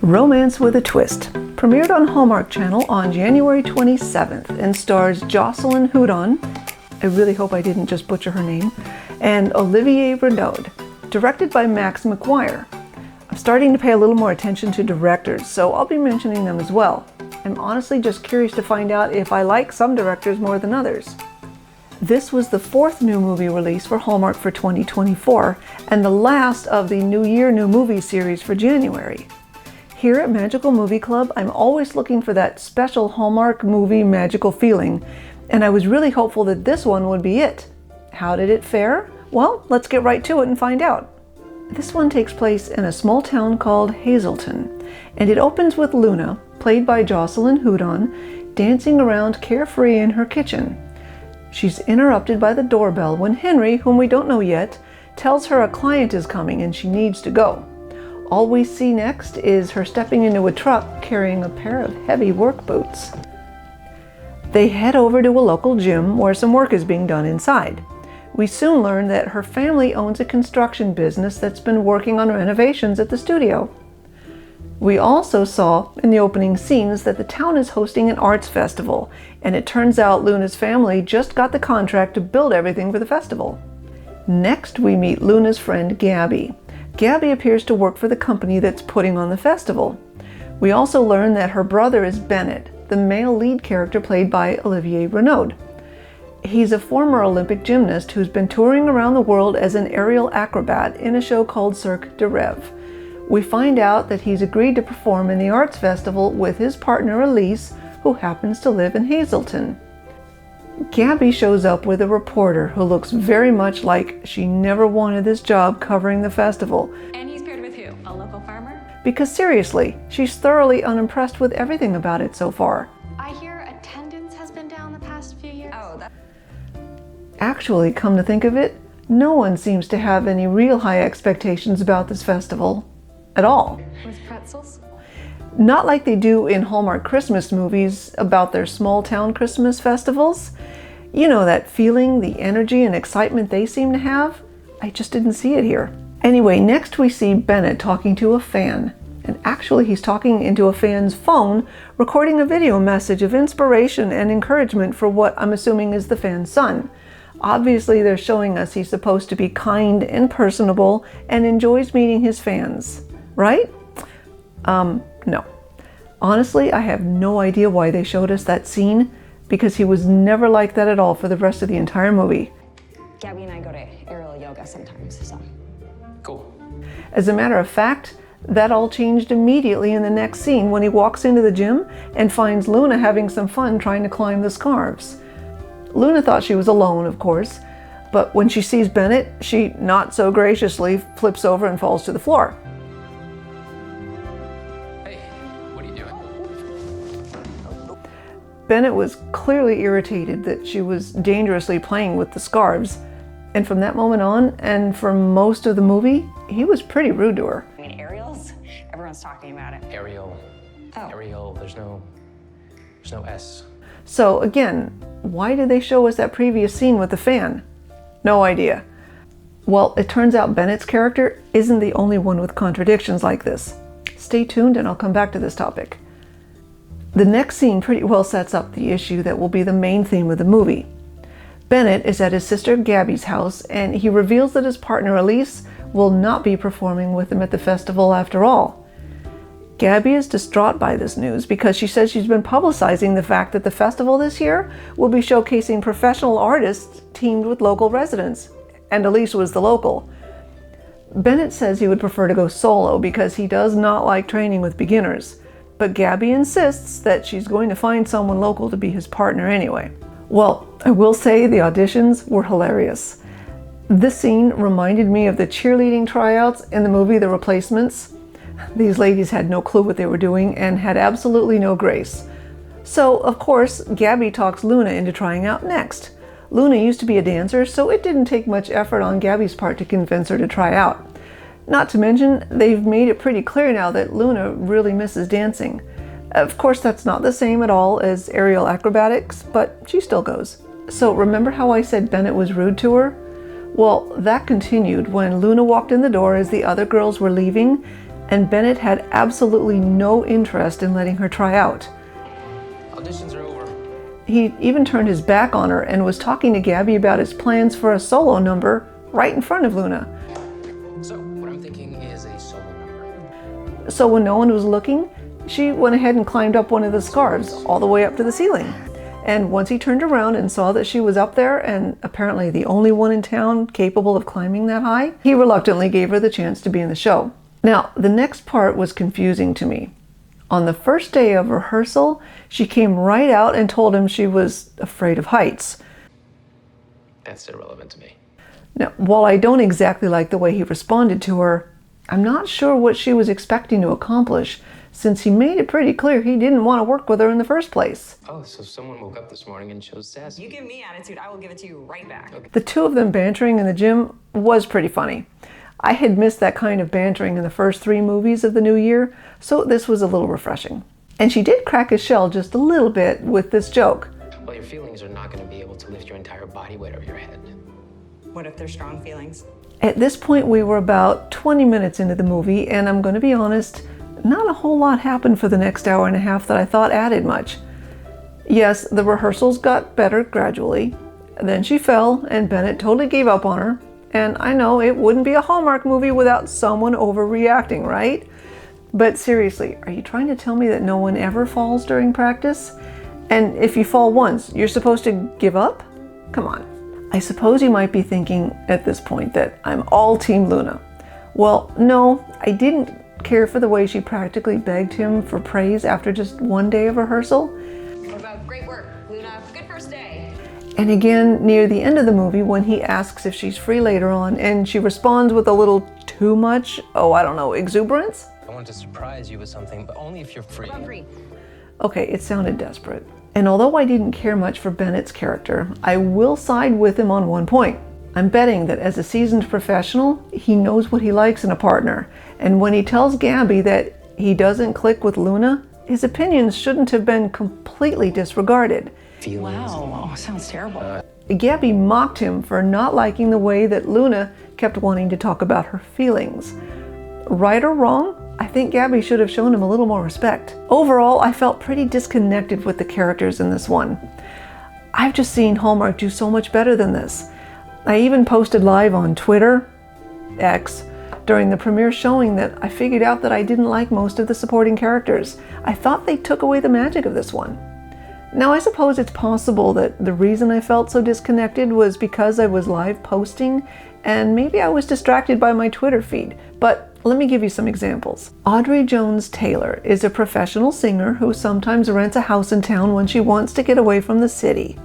Romance with a Twist premiered on Hallmark Channel on January 27th and stars Jocelyn Houdon, I really hope I didn't just butcher her name, and Olivier Renaud, directed by Max McGuire. I'm starting to pay a little more attention to directors, so I'll be mentioning them as well. I'm honestly just curious to find out if I like some directors more than others. This was the fourth new movie release for Hallmark for 2024, and the last of the New Year New Movie series for January. Here at Magical Movie Club, I'm always looking for that special Hallmark movie magical feeling, and I was really hopeful that this one would be it. How did it fare? Well, let's get right to it and find out. This one takes place in a small town called Hazleton, and it opens with Luna, played by Jocelyn Houdon, dancing around carefree in her kitchen. She's interrupted by the doorbell when Henry, whom we don't know yet, tells her a client is coming and she needs to go. All we see next is her stepping into a truck carrying a pair of heavy work boots. They head over to a local gym where some work is being done inside. We soon learn that her family owns a construction business that's been working on renovations at the studio. We also saw in the opening scenes that the town is hosting an arts festival, and it turns out Luna's family just got the contract to build everything for the festival. Next, we meet Luna's friend Gabby. Gabby appears to work for the company that's putting on the festival. We also learn that her brother is Bennett, the male lead character played by Olivier Renaud. He's a former Olympic gymnast who's been touring around the world as an aerial acrobat in a show called Cirque de Rêve. We find out that he's agreed to perform in the arts festival with his partner Elise, who happens to live in Hazleton. Gabby shows up with a reporter who looks very much like she never wanted this job covering the festival. And he's paired with who? A local farmer? Because seriously, she's thoroughly unimpressed with everything about it so far. I hear attendance has been down the past few years. Actually, come to think of it, no one seems to have any real high expectations about this festival. At all. With pretzels? Not like they do in Hallmark Christmas movies about their small town Christmas festivals. You know, that feeling, the energy and excitement they seem to have? I just didn't see it here. Anyway, next we see Bennett talking to a fan. And actually he's talking into a fan's phone, recording a video message of inspiration and encouragement for what I'm assuming is the fan's son. Obviously they're showing us he's supposed to be kind and personable and enjoys meeting his fans. Right? No. Honestly, I have no idea why they showed us that scene, because he was never like that at all for the rest of the entire movie. Gabby and I go to aerial yoga sometimes, so. Cool. As a matter of fact, that all changed immediately in the next scene when he walks into the gym and finds Luna having some fun trying to climb the scarves. Luna thought she was alone, of course, but when she sees Bennett, she not so graciously flips over and falls to the floor. Bennett was clearly irritated that she was dangerously playing with the scarves, and from that moment on, and for most of the movie, he was pretty rude to her. I mean, aerials? Everyone's talking about it. Aerial. Oh. Aerial, there's no S. So again, why did they show us that previous scene with the fan? No idea. Well, it turns out Bennett's character isn't the only one with contradictions like this. Stay tuned and I'll come back to this topic. The next scene pretty well sets up the issue that will be the main theme of the movie. Bennett is at his sister Gabby's house, and he reveals that his partner Elise will not be performing with him at the festival after all. Gabby is distraught by this news because she says she's been publicizing the fact that the festival this year will be showcasing professional artists teamed with local residents, and Elise was the local. Bennett says he would prefer to go solo because he does not like training with beginners. But Gabby insists that she's going to find someone local to be his partner anyway. Well, I will say the auditions were hilarious. This scene reminded me of the cheerleading tryouts in the movie The Replacements. These ladies had no clue what they were doing and had absolutely no grace. So, of course, Gabby talks Luna into trying out next. Luna used to be a dancer, so it didn't take much effort on Gabby's part to convince her to try out. Not to mention, they've made it pretty clear now that Luna really misses dancing. Of course, that's not the same at all as aerial acrobatics, but she still goes. So remember how I said Bennett was rude to her? Well, that continued when Luna walked in the door as the other girls were leaving, and Bennett had absolutely no interest in letting her try out. Auditions are over. He even turned his back on her and was talking to Gabby about his plans for a solo number right in front of Luna. So, what I'm thinking is a solo number. So when no one was looking, she went ahead and climbed up one of the scarves all the way up to the ceiling. And once he turned around and saw that she was up there and apparently the only one in town capable of climbing that high, he reluctantly gave her the chance to be in the show. Now, the next part was confusing to me. On the first day of rehearsal, she came right out and told him she was afraid of heights. That's irrelevant to me. Now, while I don't exactly like the way he responded to her, I'm not sure what she was expecting to accomplish, since he made it pretty clear he didn't want to work with her in the first place. Oh, so someone woke up this morning and chose sassy. You give me attitude, I will give it to you right back. Okay. The two of them bantering in the gym was pretty funny. I had missed that kind of bantering in the first 3 movies of the new year, so this was a little refreshing. And she did crack his shell just a little bit with this joke. Well, your feelings are not going to be able to lift your entire body weight over your head. What if they're strong feelings? At this point, we were about 20 minutes into the movie, and I'm going to be honest, not a whole lot happened for the next hour and a half that I thought added much. Yes, the rehearsals got better gradually. Then she fell, and Bennett totally gave up on her. And I know it wouldn't be a Hallmark movie without someone overreacting, right? But seriously, are you trying to tell me that no one ever falls during practice? And if you fall once, you're supposed to give up? Come on. I suppose you might be thinking at this point that I'm all Team Luna. Well, no, I didn't care for the way she practically begged him for praise after just one day of rehearsal. What about great work, Luna? Good first day. And again, near the end of the movie, when he asks if she's free later on, and she responds with a little too much, exuberance. I want to surprise you with something, but only if you're free. I'm free. Okay, it sounded desperate. And although I didn't care much for Bennett's character, I will side with him on one point. I'm betting that as a seasoned professional, he knows what he likes in a partner. And when he tells Gabby that he doesn't click with Luna, his opinions shouldn't have been completely disregarded. Feelings. Wow, sounds terrible. Gabby mocked him for not liking the way that Luna kept wanting to talk about her feelings. Right or wrong, I think Gabby should have shown him a little more respect. Overall, I felt pretty disconnected with the characters in this one. I've just seen Hallmark do so much better than this. I even posted live on Twitter, X, during the premiere showing that I figured out that I didn't like most of the supporting characters. I thought they took away the magic of this one. Now, I suppose it's possible that the reason I felt so disconnected was because I was live posting and maybe I was distracted by my Twitter feed, but let me give you some examples. Audrey Jones-Taylor is a professional singer who sometimes rents a house in town when she wants to get away from the city.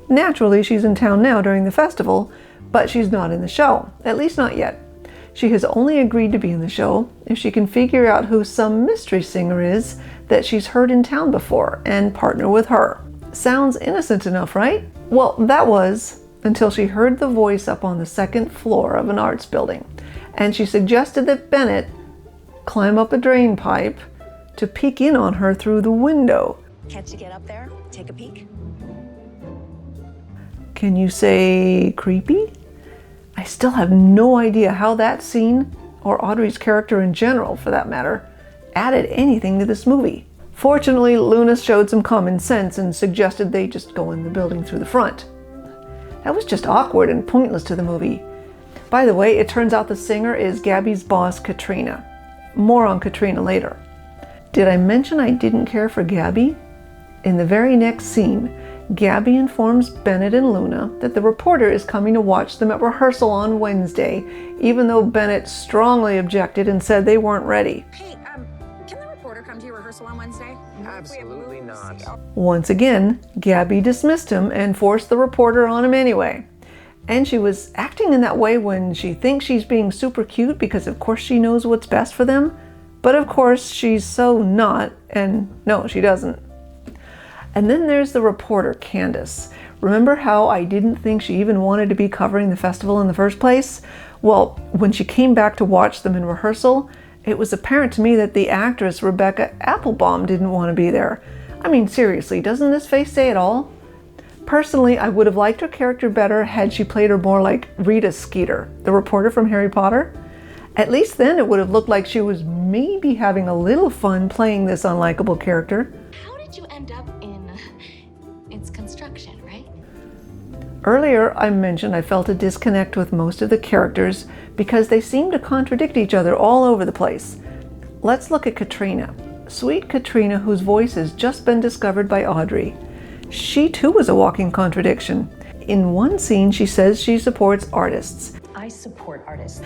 Naturally, she's in town now during the festival, but she's not in the show, at least not yet. She has only agreed to be in the show if she can figure out who some mystery singer is that she's heard in town before and partner with her. Sounds innocent enough, right? Well, that was until she heard the voice up on the 2nd floor of an arts building, and she suggested that Bennett climb up a drain pipe to peek in on her through the window. Can't you get up there? Take a peek? Can you say creepy? I still have no idea how that scene, or Audrey's character in general for that matter, added anything to this movie. Fortunately, Luna showed some common sense and suggested they just go in the building through the front. That was just awkward and pointless to the movie. By the way, it turns out the singer is Gabby's boss, Katrina. More on Katrina later. Did I mention I didn't care for Gabby? In the very next scene, Gabby informs Bennett and Luna that the reporter is coming to watch them at rehearsal on Wednesday, even though Bennett strongly objected and said they weren't ready. Hey, can the reporter come to your rehearsal on Wednesday? Absolutely not. Once again, Gabby dismissed him and forced the reporter on him anyway. And she was acting in that way when she thinks she's being super cute because of course she knows what's best for them. But of course she's so not, and no, she doesn't. And then there's the reporter, Candace. Remember how I didn't think she even wanted to be covering the festival in the first place? Well, when she came back to watch them in rehearsal, it was apparent to me that the actress Rebecca Applebaum didn't want to be there. I mean, seriously, doesn't this face say it all? Personally, I would have liked her character better had she played her more like Rita Skeeter, the reporter from Harry Potter. At least then it would have looked like she was maybe having a little fun playing this unlikable character. How did you end up in its construction, right? Earlier, I mentioned I felt a disconnect with most of the characters because they seemed to contradict each other all over the place. Let's look at Katrina. Sweet Katrina, whose voice has just been discovered by Audrey. She too was a walking contradiction. In one scene, she says she supports artists. I support artists.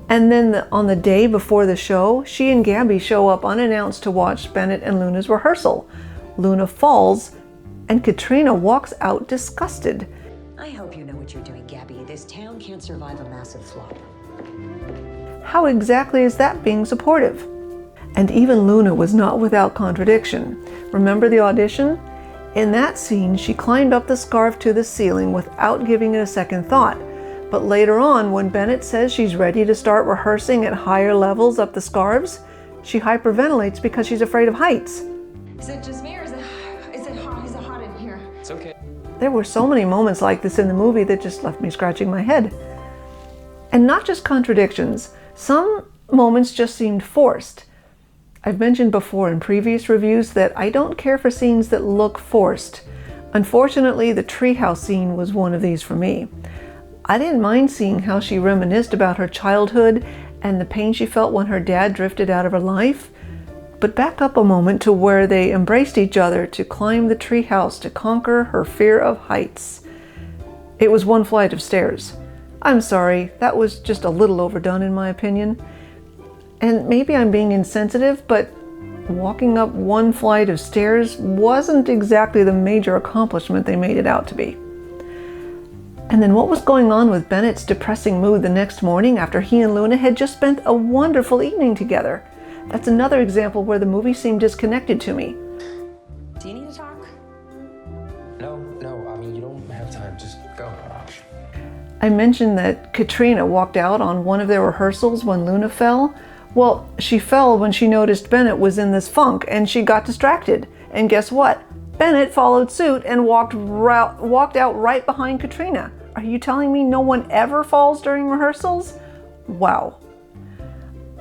And then on the day before the show, she and Gabby show up unannounced to watch Bennett and Luna's rehearsal. Luna falls, and Katrina walks out disgusted. I hope you know what you're doing, Gabby. This town can't survive a massive flop. How exactly is that being supportive? And even Luna was not without contradiction. Remember the audition? In that scene, she climbed up the scarf to the ceiling without giving it a second thought. But later on, when Bennett says she's ready to start rehearsing at higher levels up the scarves, she hyperventilates because she's afraid of heights. Is it just me or is it hot in here? It's okay. There were so many moments like this in the movie that just left me scratching my head. And not just contradictions, some moments just seemed forced. I've mentioned before in previous reviews that I don't care for scenes that look forced. Unfortunately, the treehouse scene was one of these for me. I didn't mind seeing how she reminisced about her childhood and the pain she felt when her dad drifted out of her life. But back up a moment to where they embraced each other to climb the treehouse to conquer her fear of heights. It was one flight of stairs. I'm sorry, that was just a little overdone in my opinion. And maybe I'm being insensitive, but walking up one flight of stairs wasn't exactly the major accomplishment they made it out to be. And then what was going on with Bennett's depressing mood the next morning after he and Luna had just spent a wonderful evening together? That's another example where the movie seemed disconnected to me. Do you need to talk? No, I mean, you don't have time. Just go. I mentioned that Katrina walked out on one of their rehearsals when Luna fell. Well, she fell when she noticed Bennett was in this funk and she got distracted. And guess what? Bennett followed suit and walked out right behind Katrina. Are you telling me no one ever falls during rehearsals? Wow.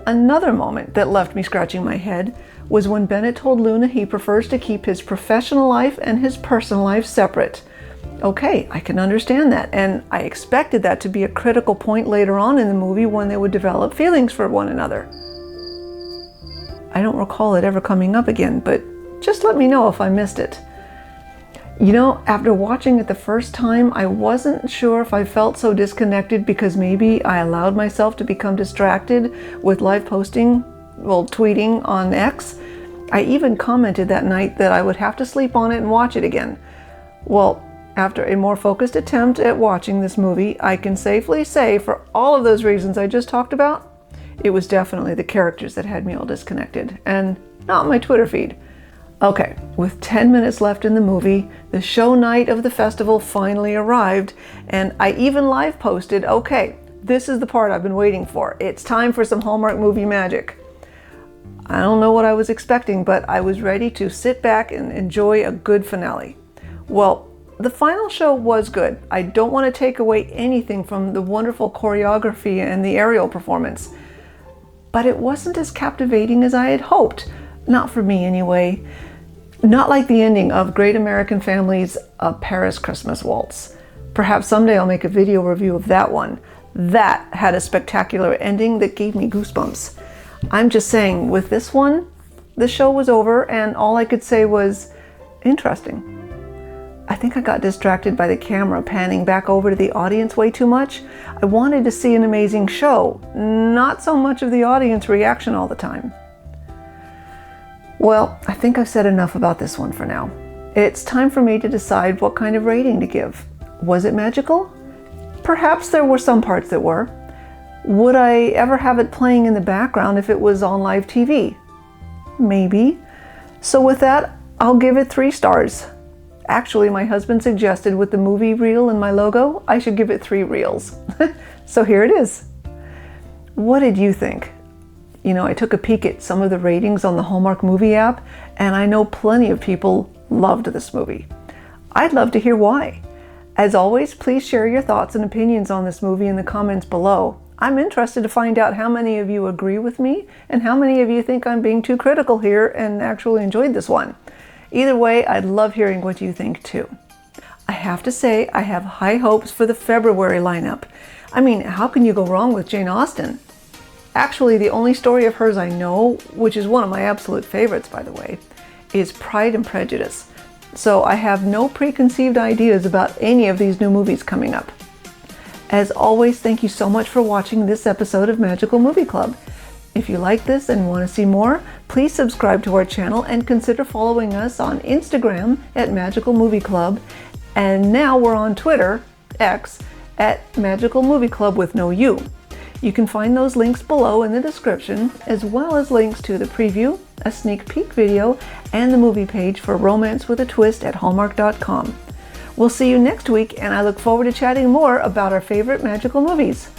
Another moment that left me scratching my head was when Bennett told Luna he prefers to keep his professional life and his personal life separate. Okay, I can understand that, and I expected that to be a critical point later on in the movie when they would develop feelings for one another. I don't recall it ever coming up again, but just let me know if I missed it. You know, after watching it the first time, I wasn't sure if I felt so disconnected because maybe I allowed myself to become distracted with live posting, tweeting on X. I even commented that night that I would have to sleep on it and watch it again. Well, after a more focused attempt at watching this movie, I can safely say for all of those reasons I just talked about, it was definitely the characters that had me all disconnected, and not my Twitter feed. Okay, with 10 minutes left in the movie, the show night of the festival finally arrived, and I even live posted, okay, this is the part I've been waiting for. It's time for some Hallmark movie magic. I don't know what I was expecting, but I was ready to sit back and enjoy a good finale. Well, the final show was good. I don't want to take away anything from the wonderful choreography and the aerial performance, but it wasn't as captivating as I had hoped. Not for me anyway. Not like the ending of Great American Family's A Paris Christmas Waltz. Perhaps someday I'll make a video review of that one. That had a spectacular ending that gave me goosebumps. I'm just saying, with this one, the show was over and all I could say was interesting. I think I got distracted by the camera panning back over to the audience way too much. I wanted to see an amazing show, not so much of the audience reaction all the time. Well, I think I've said enough about this one for now. It's time for me to decide what kind of rating to give. Was it magical? Perhaps there were some parts that were. Would I ever have it playing in the background if it was on live TV? Maybe. So with that, I'll give it 3 stars. Actually, my husband suggested with the movie reel and my logo, I should give it 3 reels. So here it is. What did you think? You know, I took a peek at some of the ratings on the Hallmark movie app, and I know plenty of people loved this movie. I'd love to hear why. As always, please share your thoughts and opinions on this movie in the comments below. I'm interested to find out how many of you agree with me and how many of you think I'm being too critical here and actually enjoyed this one. Either way, I'd love hearing what you think too. I have to say, I have high hopes for the February lineup. I mean, how can you go wrong with Jane Austen? Actually, the only story of hers I know, which is one of my absolute favorites by the way, is Pride and Prejudice. So I have no preconceived ideas about any of these new movies coming up. As always, thank you so much for watching this episode of Magical Movie Club. If you like this and want to see more, please subscribe to our channel and consider following us on Instagram at Magical Movie Club. And now we're on Twitter, X, at Magical Movie Club with no U. You can find those links below in the description, as well as links to the preview, a sneak peek video, and the movie page for Romance with a Twist at Hallmark.com. We'll see you next week, and I look forward to chatting more about our favorite magical movies.